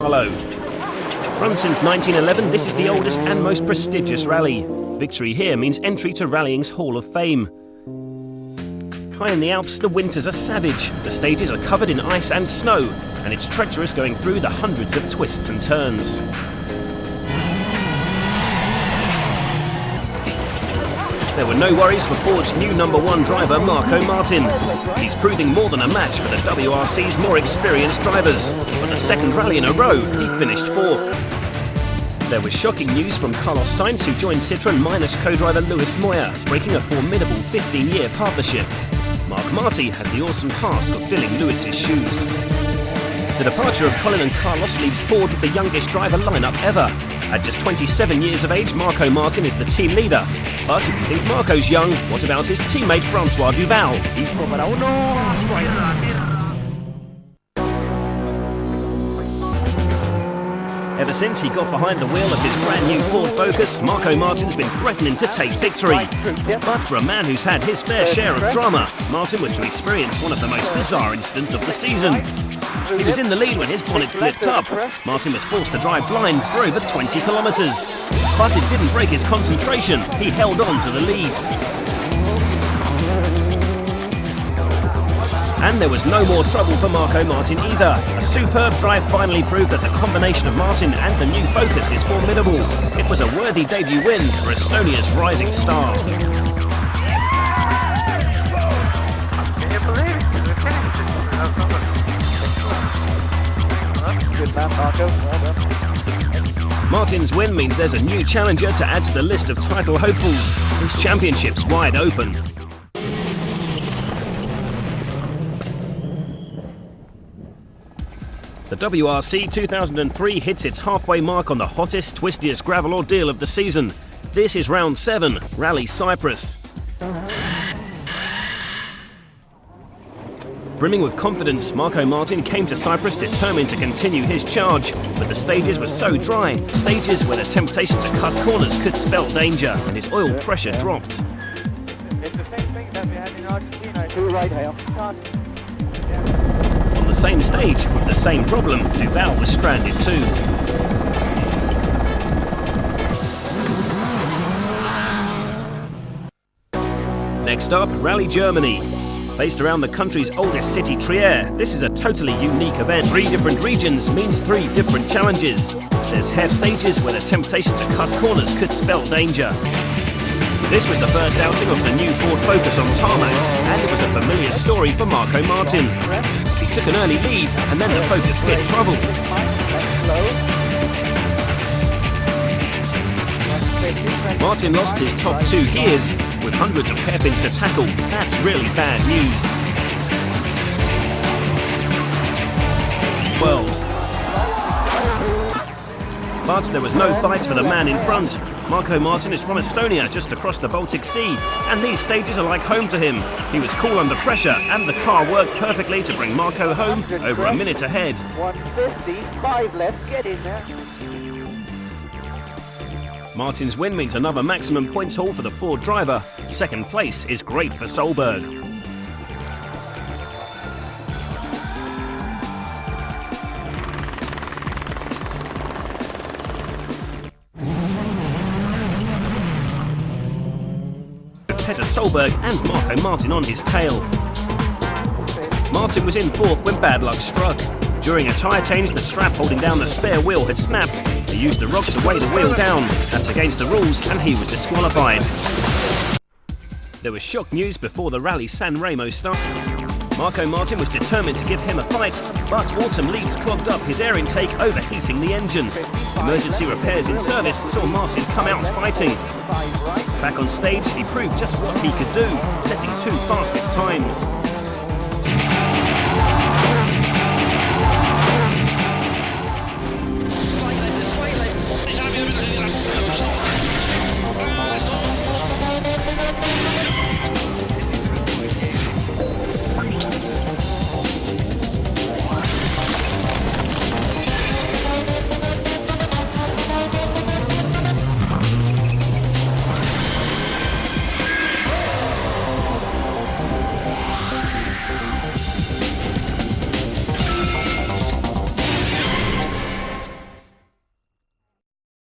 follow. Run since 1911, this is the oldest and most prestigious rally. Victory here means entry to rallying's Hall of Fame. High in the Alps, the winters are savage. The stages are covered in ice and snow, and it's treacherous going through the hundreds of twists and turns. There were no worries for Ford's new #1 driver, Marco Martin. He's proving more than a match for the WRC's more experienced drivers. For the second rally in a row, he finished 4th. There was shocking news from Carlos Sainz, who joined Citroën minus co-driver Lewis Moya, breaking a formidable 15-year partnership. Mark Marty had the awesome task of filling Lewis's shoes. The departure of Colin and Carlos leaves Ford with the youngest driver lineup ever. At just 27 years of age, Marco Martin is the team leader. But if you think Marco's young, what about his teammate Francois Duval? He's Ever since he got behind the wheel of his brand new Ford Focus, Marco Martin's been threatening to take victory. But for a man who's had his fair share of drama, Martin was to experience one of the most bizarre incidents of the season. He was in the lead when his bonnet flipped up. Martin was forced to drive blind for over 20 kilometres. But it didn't break his concentration. He held on to the lead. And there was no more trouble for Marco Martin either. A superb drive finally proved that the combination of Martin and the new Focus is formidable. It was a worthy debut win for Estonia's rising star. Good man, Marco. Well done. Martin's win means there's a new challenger to add to the list of title hopefuls. His championship's wide open. The WRC 2003 hits its halfway mark on the hottest, twistiest gravel ordeal of the season. This is round 7, Rally Cyprus. Brimming with confidence, Marco Martin came to Cyprus determined to continue his charge, but the stages were so dry, stages where the temptation to cut corners could spell danger, and his oil pressure dropped. It's the same thing that we had in Argentina. 2 right hail. On the same stage, with the same problem, Duval was stranded too. Next up, Rally Germany. Based around the country's oldest city, Trier, this is a totally unique event. 3 different regions means 3 different challenges. There's hair stages where the temptation to cut corners could spell danger. This was the first outing of the new Ford Focus on tarmac, and it was a familiar story for Marco Martin. He took an early lead, and then the Focus hit trouble. Martin lost his top 2 gears, with hundreds of hairpins to tackle. That's really bad news. But there was no fight for the man in front. Marco Martin is from Estonia, just across the Baltic Sea, and these stages are like home to him. He was cool under pressure, and the car worked perfectly to bring Marco home over a minute ahead. 150, 5 left, get in there. Martin's win means another maximum points haul for the Ford driver. Second place is great for Solberg. Peter Solberg and Marco Martin on his tail. Martin was in 4th when bad luck struck. During a tyre change, the strap holding down the spare wheel had snapped. He used the rocks to weigh the wheel down. That's against the rules, and he was disqualified. There was shock news before the Rally San Remo started. Marco Martin was determined to give him a fight, but autumn leaves clogged up his air intake, overheating the engine. Emergency repairs in service saw Martin come out fighting. Back on stage, he proved just what he could do, setting 2 fastest times.